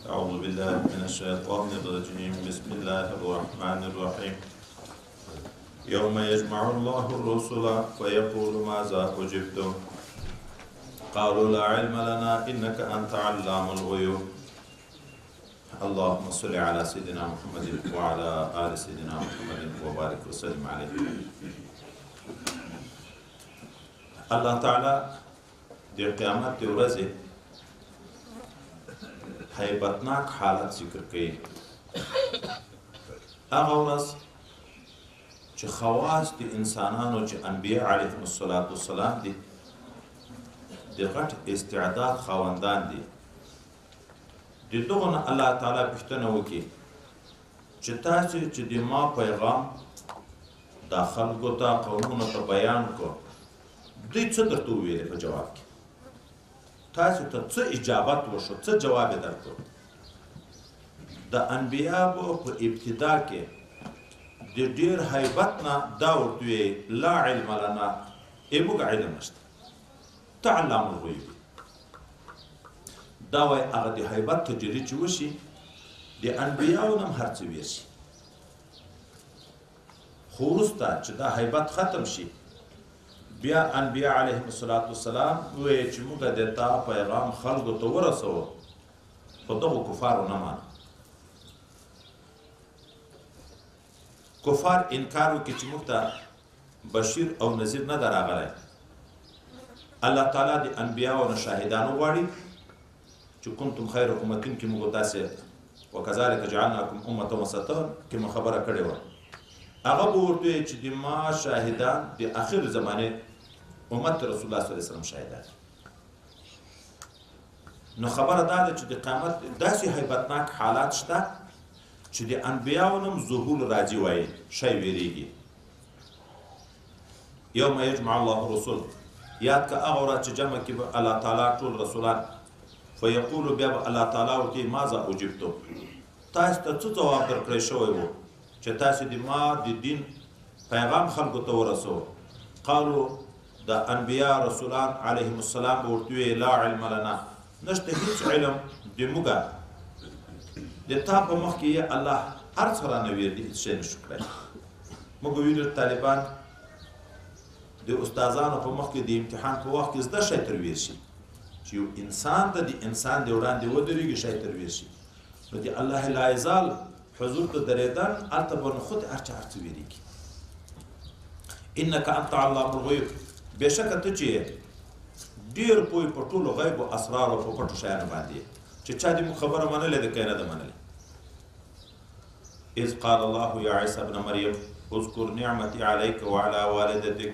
أعوذ بالله من الشيطان الرجيم بسم الله الرحمن الرحيم يوم يجمع الله الرسل فيقول ماذا أجبتم قالوا لا علم لنا إنك أنت علام الغيوب اللهم صل على سيدنا محمد وعلى آل سيدنا محمد وبارك وسلم عليه. الله تعالى د قیامت د ورځې هیبتناک حالت ذکر کوي. هغه ورځ چې خواص د انسانانو چې انبیاء علیهم السلام دي د غټ استعداد خاوندان دي، د دغه نه الله تعالی پوښتنه وکړي چې تاسو چې د ما پیغام دا خلکو ته قومونو ته بیان کو، دوی څه درته وویل په جواب کې؟ تاسو ته څه اجابت وشو، څه جواب یې درکړو؟ د انبیاءو په ابتدا کې د ډېر هیبت نه دا ورته ویل لا علم لنا، موږ علم نشته، ته علام الغیوب. دا وایي هغه د هیبت تجري چې وشي د انبیاءو نه هم هر څه ویل شي، خو وروسته چې دا هیبت ختم شي بیا انبیاء علیهم السلام وایي چې موږ د تا پیغام خلکو ته ورسوو، خو دغو کفارو نه مانه. کفار انکار وکړي چې موږ ته بشیر او نذیر نه ده راغلی. الله تعالی د انبیاءو نه شاهدان وغواړي چې کنتم خیر امتین کې موږ تاسې وکذلک جعلناکم امة وسطا کې مو خبره کړې وه. هغه به ورته وایي چې د ما شاهدان د آخر زمانې امت رسول الله صلی الله علیه وسلم شاهدان. نو خبره دا ده چې د قیامت داسې هیبتناک حالات شته چې د انبیاءو نه ظهور راځي، وایي شی ویریږي. یوم یجمع الله الرسل، یاد که هغه ورځ چې جمع کړي به الله تعالی ټول رسولان، فیقول بیا به الله تعالی ورته ماذا اجبتم، تاسو ته څه ځواب درکړی شوی و چې تاسو د ما د دین پیغام خلکو ته ورسوو؟ قالو د انبیاء رسولان علیهم السلام به ورته ویل لا علم لنا، نشته هیڅ علم د موږ، د تا په مخ کې یې الله هر څه رانه ویل دي، هیڅ شی نشو کړی. موږ ویلو طالبان د استادانو په مخ کې د امتحان په وخت کې زده شی ترویل شي چې یو انسان ته د انسان د وړاندې ودرېږي شی ترویل شي، نو د الله لا یزال حضور ته درېدل هلته به نو خود هر چا هر څه ویلېږي. انک انت علام الغیوب، بېشکه ته چې ډېر پوه په ټولو غیب و اسرارو په پټو شیانو باندې چې چا دې موږ خبره منلې ده که یې نه ده منلې. اذ قال الله یا عیسی ابن مریم اذکر نعمتي علیک وعلى والدتک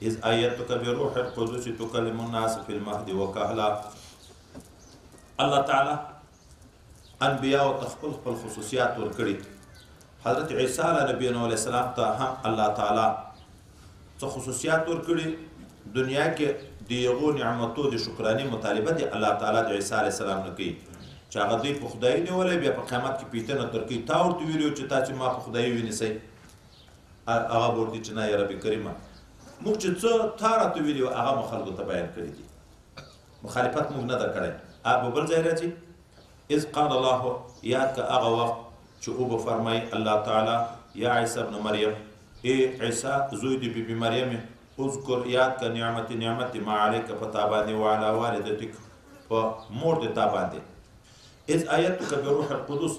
اذ ایدتک بروح القدس تکلم الناس فی المهد وکهلا. الله تعالی انبیاء ته خپل خصوصیات ورکړي. حضرت عیسی علیه السلام ته هم الله تعالی څه خصوصیات ورکړي. دنیا کې د یغو نعمتو د شکرانې مطالبه د الله تعالی د عیسی علیه السلام نه کوي چې هغه دوی په خدایي نیولی، بیا په قیامت کې پیټنه درکوي. تا ورته ویلي چې تاسې ما په خدایي ونیسئ، هغه به ورته چې نه یا رب کریمه موږ چې څه تا راته ویلي وو هغه مو خلکو ته بیان کړي دي، مخالفت موږ نه ده کړی. په بل ځای راځي اذ قال الله، یاد که هغه وخت چې اوبه فرمایي الله تعالی یا عیسی ابن مریم، ای عیسی زوی د بیبي مریم، اذکر یاد که نعمت ما علیک په تا باندې وعلی والدتک په مور د تا باندې، اذ ایدتک بروح القدس،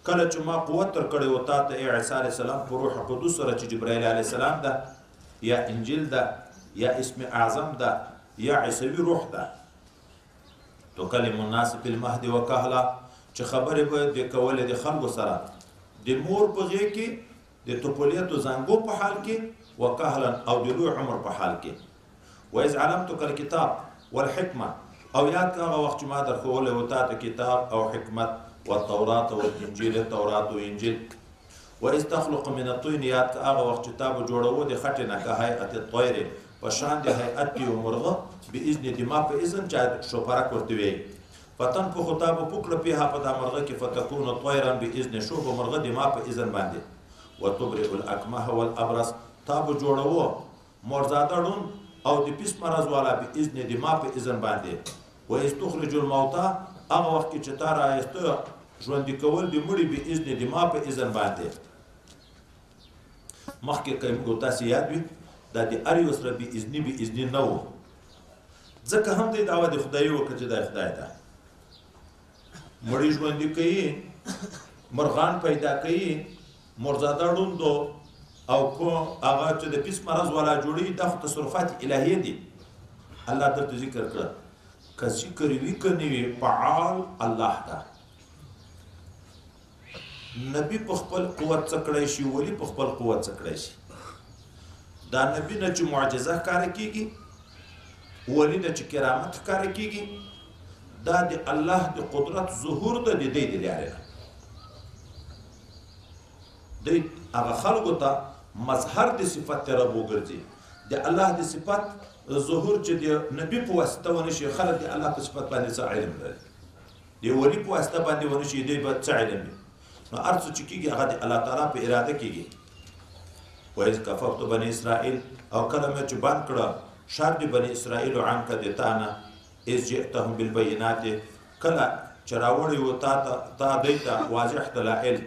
کله چې ما قوت درکړی و تا ته ای عیسی علیه السلام په روح قدس سره چې جبرائیل علیه السلام ده یا انجیل ده یا اسم اعظم ده یا عیسوي روح ده. تکلم الناس فی المهد وکهلا، چې خبرې به د کولې د خلکو سره د مور په غېږ کې د طفولیت و زنګو په حال کې وکهلا او د لوی عمر په حال کې. واذ علمتک الکتاب والحکمه، او یاد که هغه وخت چې ما درښولی و تا ته کتاب او حکمت والتورات والانجیل، تورات و انجیل. واذ تخلق من الطین، یاد که هغه وخت چې تا به جوړوو د خټې نه که هیئت الطیر، په شان د هیئت د یو مرغه، باذن د ما په اذن چې شوپرک ورته ویې، فتنفخ تا به پوکړه فیها په دا مرغه کې، فتکون طیرا باذن، شو به مرغه د ما په اذن باندې. وتبرئ الاکمه والابرص، تا به جوړوو مرزاده ړوند او د پیس مرض والا باذن د ما په اذن باندې. واذ تخرج الموتى، هغه وخت کې چې تا رایسته ژوندي کول د مړي باذن د ما په اذن باندې مخکې که موږ تاسې یاد وي دا د هر یو سره باذني باذني نه و ځکه هم دی دعوه د خدایي وکړه چې دا خدای ده مړي ژوندي کوي مرغان پیدا کوي مرزاده ړوندو او کو هغه چې د پیس مرض والا جوړي دا خو تصرفات الهیه دي الله درته ذکر کړه که ذکر وي که نه وي فعال الله ده نبی په خپل قوت څه کړی شي ولی په خپل قوت څه کړی شي دا نبی نه چې معجزه ښکاره کېږي ولی نه چې کرامت ښکاره کېږي دا د الله د قدرت ظهور ده د دی د لارې نه دی هغه خلکو ته مظهر د صفت رب وګرځي د الله د صفت ظهور چې د نبی په واسطه ونه شي خلک د الله په صفت باندې څه علم لري د ولی په واسطه باندې ونه شي دی به څه علم وي نو هر څه چې کېږي هغه د الله تعالی په اراده کېږي وایز کفرت بني اسرائیل او کله مې چې بند کړه شر د بني اسرائیل عنک د تا نه اذ جئتهم بالبینات کله چې راوړی و تا دی ته واضح دلایل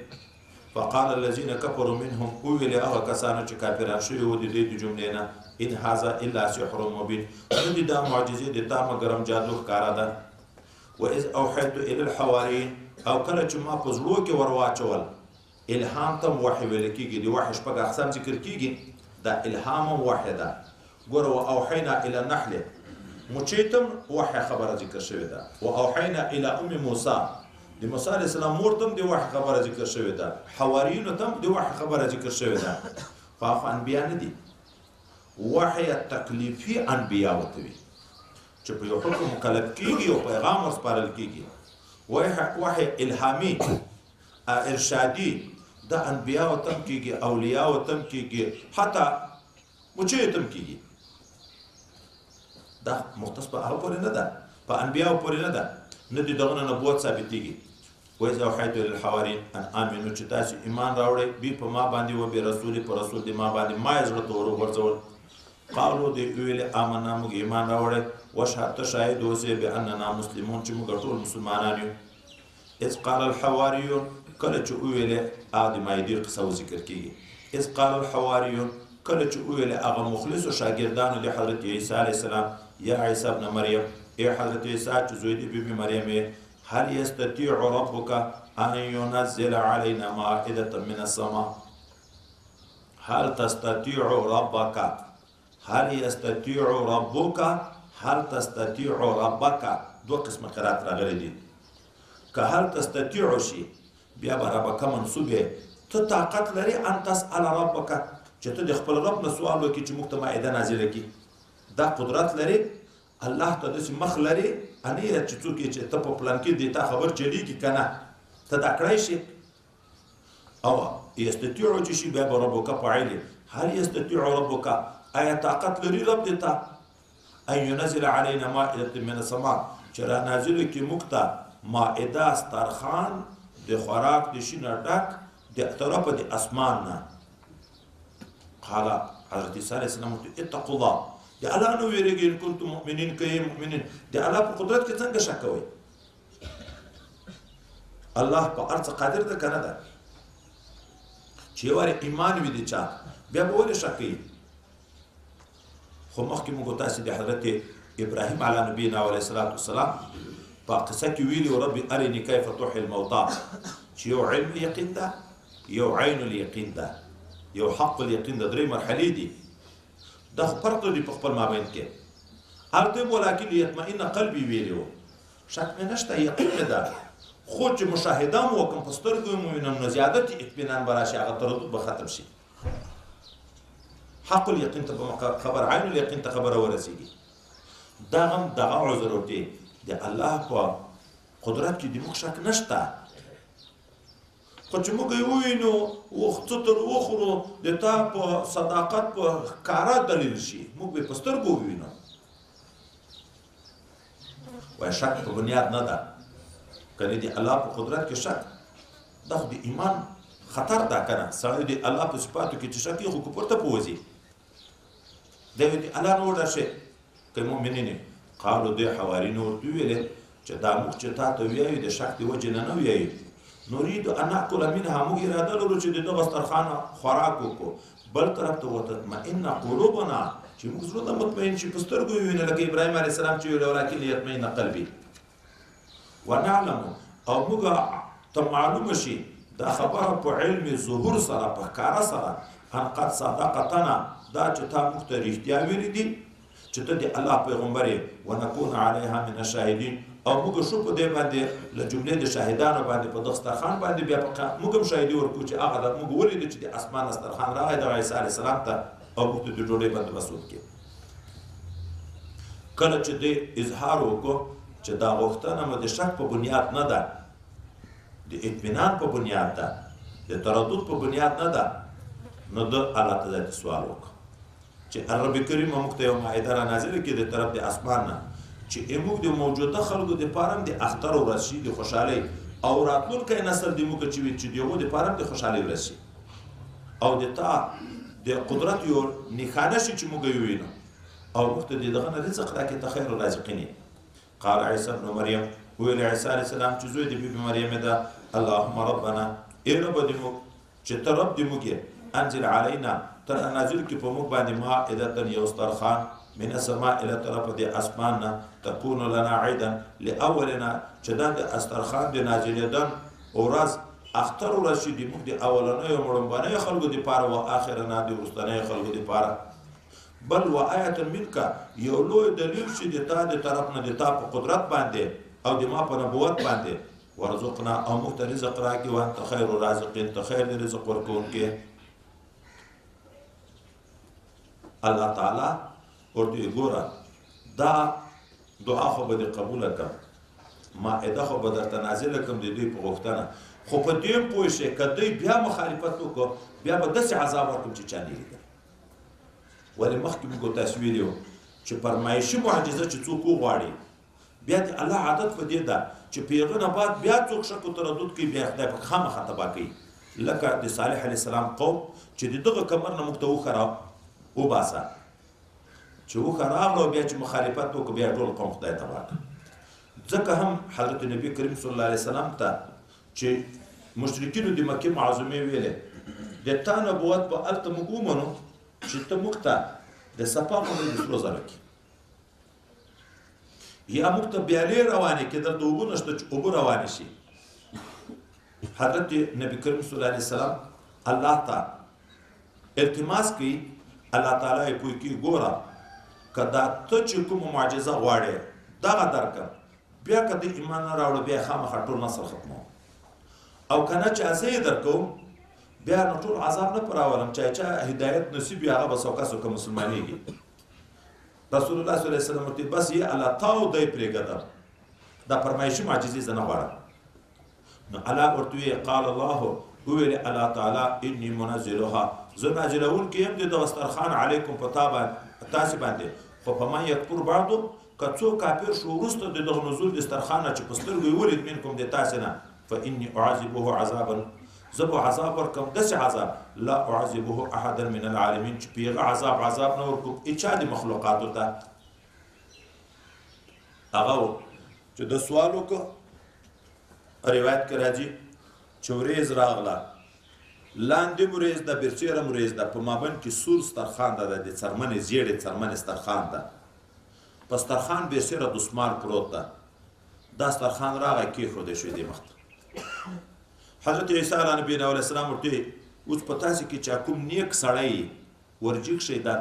فقال الذين كفروا منهم ویل هغه کسانو چې کافران شوي وو د دې د جملې نه ان هذا الا سحر مبین نه دي دا معجزې د تا مګرم جادو ښکاره ده واذ اوحیت الى الحواريين او کله چې ما په زړو کې ورواچول الهام ته وحی ویل کېږي د وحی شپږ اقسام ذکر کېږي دا الهام هم وحی ده ګوره واوحینا الى النحل مچۍ ته وحی خبره ذکر شوې ده واوحینا الى ام موسی د موسی علیه السلام مور ته هم د وحی خبره ذکر شوې ده حواریینو ته هم د وحی خبره ذکر شوې ده خو هغه انبیا نه دي وحی تکلیفي انبیا ورته وي چې په یو حکم مکلف کېږي او پیغام ورسپارل کېږي وحی الهامی ارشادی دا انبیاء و تم کیږي اولیاء و تم کیږي حتی مچۍ تم کیږي دا مختص په هغه پورې نه ده په انبیاء پورې نه ده نه دي دغه نبوت ثابتېږي وایز اوحیت للحوارین ان امنو چې تاسو ایمان راوړئ بي په ما باندې و به رسول په رسول د ما باندې ما یې زړه ته ورغورځول قالو دی ویل آمنا موږ ایمان راوړی وشهد ته شاهد اوسې باننا مسلمون چې موږ ټول مسلمانان یو اذ قال الحواریون کله چې ویل هغه د مایدې قصه ذکر کېږي اذ قال الحواریون کله چې ویل هغه مخلصو شاګردانو د حضرت عیسی علیه السلام یا عیسی ابن مریم ای حضرت عیسی چې زوی د بیبي مریم هل یستطیع ربک ان ينزل علينا مائده من السماء هل تستطيع ربك هل يستطيع ربك هل تستطيع ربك دو قسم قرات راغلي دي که هل تستطيع شي بیا به ربک منصوبه ته طاقت لري ان تسأل ربك چې ته د خپل رب نه سوال وکړي چې موږ ته مائده نازله کړي دا قدرت لري الله ته داسې مخ لري اني چې څوک چې ته په پلان کې دی تا خبر چلیږي کنه ته دا کړی شي او یستطيع چې شي بیا به ربک فاعل هل يستطيع ربك آیا طاقت لري رب دیتا ان ينزل علينا مائده من السماء چې را نازل کړي موږ ته مائده استرخان د خوراک د شینه ډک د طرف د اسمان نه قال حضرت عیسی علیه السلام اتقوا الله د الله نو ویریږي ان کنتم مؤمنین کای مؤمنین د الله په قدرت کې څنګه شک کوي الله په ارڅ قادر ده کنه ده چې واره ایمان وي دي چا بیا به ولې شک کوي خو مخکې موږ تاسو د حضرت ابراهیم علی نبینا علیه الصلاۃ والسلام په قصه کې ویلي رب ارني کیف تحيي الموتى چې یو علم یقین ده یو عین الیقین ده یو حق الیقین ده درې مرحلې دي دا فرق دی په خپل مابین کې هلته ولکن یطمئن قلبي ویلو شک مې نشته یقین مې ده خو چې مشاهده مو وکم په سترګو مو وینم نو زیادت اطمینان به راشي هغه تردد به ختم شي حق الیقین ته خبر عین الیقین ته خبره ورسیږي دا هم دغه عذر ورته د الله په قدرت کې د موږ شک نشته خو چې موږ یې ووینو وخت تر وخورو د تا په صداقت په ښکاره دلیل شي موږ به په سترګو ووینو وایي شک په بنیاد نه ده کنه د الله په قدرت کې شک دا خو د ایمان خطر ده کنه سړی د الله په صفاتو کې چې شک یې خو پورته پوځي دی د الله نه ورشي که مؤمنین قالو د حوارینو ورته ویلې چې دا موږ چې تا ته ویایو د شک د وجې نه ویایو نريد ان ناكل منها موږ اراده لرو چې د دغه دسترخوان خوراک وکړو بل طرف ته وتطمئن قلوبنا چې موږ زړه مطمئن شي په سترګو وینو لکه ابراهیم علیه السلام چې ویل ولکن ليطمئن قلبي ونعلم او موږ ته معلومه شي دا خبره په علم ظهور سره په ښکاره سره ان قد صدقتنا دا چې تا موږ ته رښتیا ویلي دي چې ته د الله پیغمبر یې ونکون علیها من الشاهدین او موږ شو په دې باندې له جملې د شاهدانو باندې په دغه دسترخوان باندې بیا موږ هم شاهدي ورکړو چې هغه د موږ ولیدو چې د اسمان دسترخوان راغی د عیسی علیه السلام ته او موږ ته د ډوډۍ بندوبست وکړي کله چې دې اظهار وکړو چې دا غوښتنه مو د شک په بنیاد نه ده د اطمینان په بنیاد ده د تردد په بنیاد نه ده نو د الله تعالی سوال وکړو چې رب کریم موږ ته یو مائده را نازله کړي د طرف د اسمان نه چې موږ د موجوده خلکو د پاره د اختر او راشي د خوشحالي او راتلونکي نسل د موږ چې دیغه د پاره د خوشحالي ورسي او د تا د قدرت یو نښانه شي چې موږ وینو او موږ ته دغه رزق راکې ته خیر الرازقین قال عیسی ابن مریم ویل عیسی علیه السلام چې زوی د بیبي مریم ده اللهم ربنا ای رب دې موږ چې ته رب دې موږ انزل علینا تر نازل کی په موږ باندې مائده یو دسترخوان من السماء الى طرف د اسمان تكون لنا عيدا لاولنا چې دا د دسترخوان د نازلېدن ورځ اختر ورشي د موږ د اولنۍ او مړمبنۍ خلکو د پاره او اخرنا د وروستنۍ خلکو د پاره بل وآیه منک یو لوی دلیل چې د تا د طرف نه د تا په قدرت باندې او د ما په نبوت باندې ورزقنا او موږ ته رزق راکړي وانت خیر الرازقین ته خیر د رزق ورکوونکې الله تعالی ورته ګوره دا دعا خو به قبول کړم مائده خو به درته نازله کړم د دوی په غوښتنه خو په دې پوه شئ که دوی بیا مخالفت وکړو بیا به داسې عذاب ورکړم چې چا نه لیدلی ولې مخکې موږ تاسو ویلي وو چې فرمایشي معجزه چې څوک وغواړي بیا د الله عادت په دې ده چې په هغه نه بعد بیا څوک شک او تردد کوي بیا خدای پاک خامخا تباه کوي لکه د صالح علیه السلام قوم چې د دغه کمر نه موږ ته وښره وباسه چې وخه راغله بیا چې مخالفت وکړو بیا ټول قوم خدای تباه کړ ځکه هم حضرت نبی کریم صلی الله علیه وسلم ته چې مشرکینو د مکې معظمې ویلې د تا نبوت په هلته موږ ومنو چې ته موږ ته د صفا په د سرو زرو کې یا موږ ته بیالې روانې کې دلته اوبه نشته چې اوبه روانې شي حضرت نبی کریم صلی الله علیه وسلم الله ته التماس کوي الله تعالی یې پوی کې ګوره که دا ته چې کومه معجزه غواړې دغه درکړم بیا که د ایمان نه راوړه بیا خامخا ټول نسل ختموم او که نه چې زه یې درکوم بیا نو ټول عذاب نه پر راولم چا هدایت نصیب وي هغه به سوکه سوکه مسلمانېږي رسول الله صلی الله علیه وسلم ورته بس یې الله تا او دی پرېږده دا فرمایشي معجزې زه نه غواړم نو الله ورته ویې قال الله وویل الله تعالی انی منزلها زه نازلوونکی یم د دغه دسترخوان علیکم په تاسې باندې خو په من یکفر بعضو که څوک کافر شو وروسته د دغه نزول دسترخوان نه چې په سترګو یې ولید منکم د تاسې نه فانی اعذبه عذابا زه به عذاب ورکړم داسې عذاب لا اعذبه احدا من العالمین چې په هغه عذاب نه ورکوم هېچا د مخلوقاتو ته هغه چې د سوال وکړه روایت کې راځي چې ورېځ راغله لاندې مریض ده برچیره مریض ده په مابین کې سور سترخوان ده د څرمنې زیړې څرمنې سترخوان ده په سترخوان برچیره دسمال پروت ده دا سترخوان راغی کېښودی شوی دې مخته حضرت عیسی علیه نبی علیه السلام ورته اوس په تاسې کې چې کوم نیک سړی ورجیږ شي دا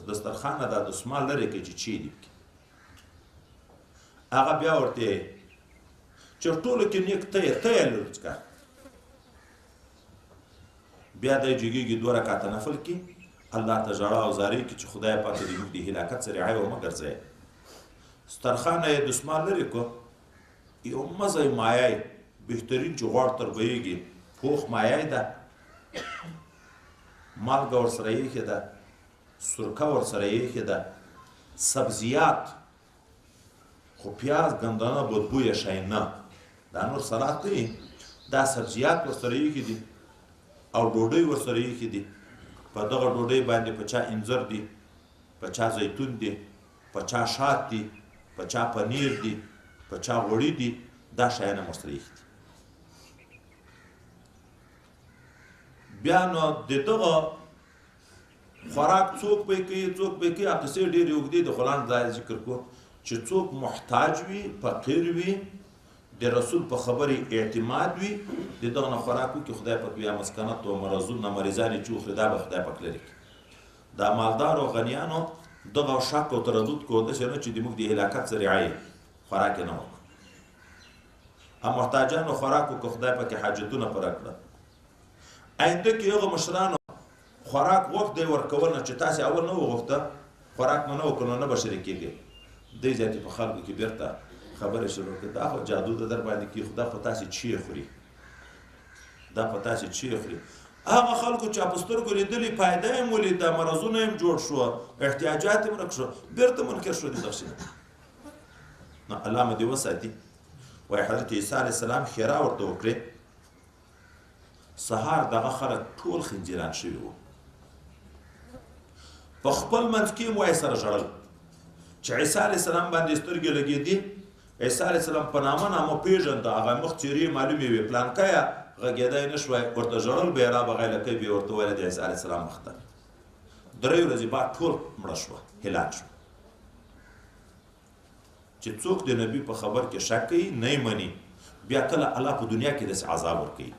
دسترخوان نه دا دسمال لرې کړي چې چی دي هغه بیا ورته چې ټولو کې نیک ته یې لږ بیا د جګیږي 2 رکعاته نفل کې الله ته ژړا او زارۍ کې چې خدای پاک دې موږ د هلاکت سره رعایت ومه ګرځوي سترخوان یې دسمال لرې کړو یو مزه مایه بهترین چې غوړ تر بهیږي پوخ مایه ده مالګه ورسره ایښې ده سرکه ورسره ایښې ده سبزیات خو پیاز ګندنه بدبویه شی نه دا نور سلات دی دا سبزیات ورسره ایښې دي او ډوډۍ ورسره ایښې دي په دغه ډوډۍ باندې په چا انځر دي په چا زیتون دي په چا شات دي په چا پنیر دي په چا غوړي دي دا شیان هم ورسره ایښي دي بیا نو د دغه خوراک څوک به کوي څوک به کوي قصې ډېرې اوږدې د قرآن ځای ذکر کو چې څوک محتاج وي فقیر وي د رسول په خبرې اعتماد وي د دغه نه خوراک وکړي خدای پاک بیا مسکنت او مرضونه مریضان یې چې وخوري دا به خدای پاک لري کړي دا مالدار او غنیانو دغه شک او تردد کو داسې نه چې د موږ د هلاکت ذریعه یې خوراک یې نه وکړو هم محتاجانو خوراک وکړو خدای پاک حاجتونه پوره کړه آینده کې هغه مشرانو خوراک وخت دی ورکول نه چې تاسې اول نه وغوښته خوراک مو نه وکړو نو نه به شریکېږي دی ځای په خلکو کې بیرته خبره شروع کړه دا خو جادو د در باندې کې خدا په تاسې چی خوري دا په تاسې چی خوري هغه خلکو چې په سترګو لیدلي فایده یې ولید دا مرضونه یې جوړ شو احتیاجات یې ورک شو بیرته منکر شو د دغه شي نو الله مو دې وساتي وایي حضرت عیسی علیه السلام ښېرا ورته وکړې سهار دغه خلک ټول خنجران شوي وو په خپل منځ کې مو یې سره ژړل چې عیسی علیه السلام باندې سترګې لګېدې عیسی علیه السلام په نامه نامه پېژنده هغه مخ چیرې معلومې وې پلانکیه غږېدی نه شوی ورته ژړل به یې را بغیلکۍ به یې ورته ویله د عیسی علیه السلام مخ ته 3 ورځې بعد ټول مړه شوه هلاک شو چې څوک د نبي په خبر کې شک کوي نه یې مني بیا کله الله په دنیا کې داسې عذاب ورکوي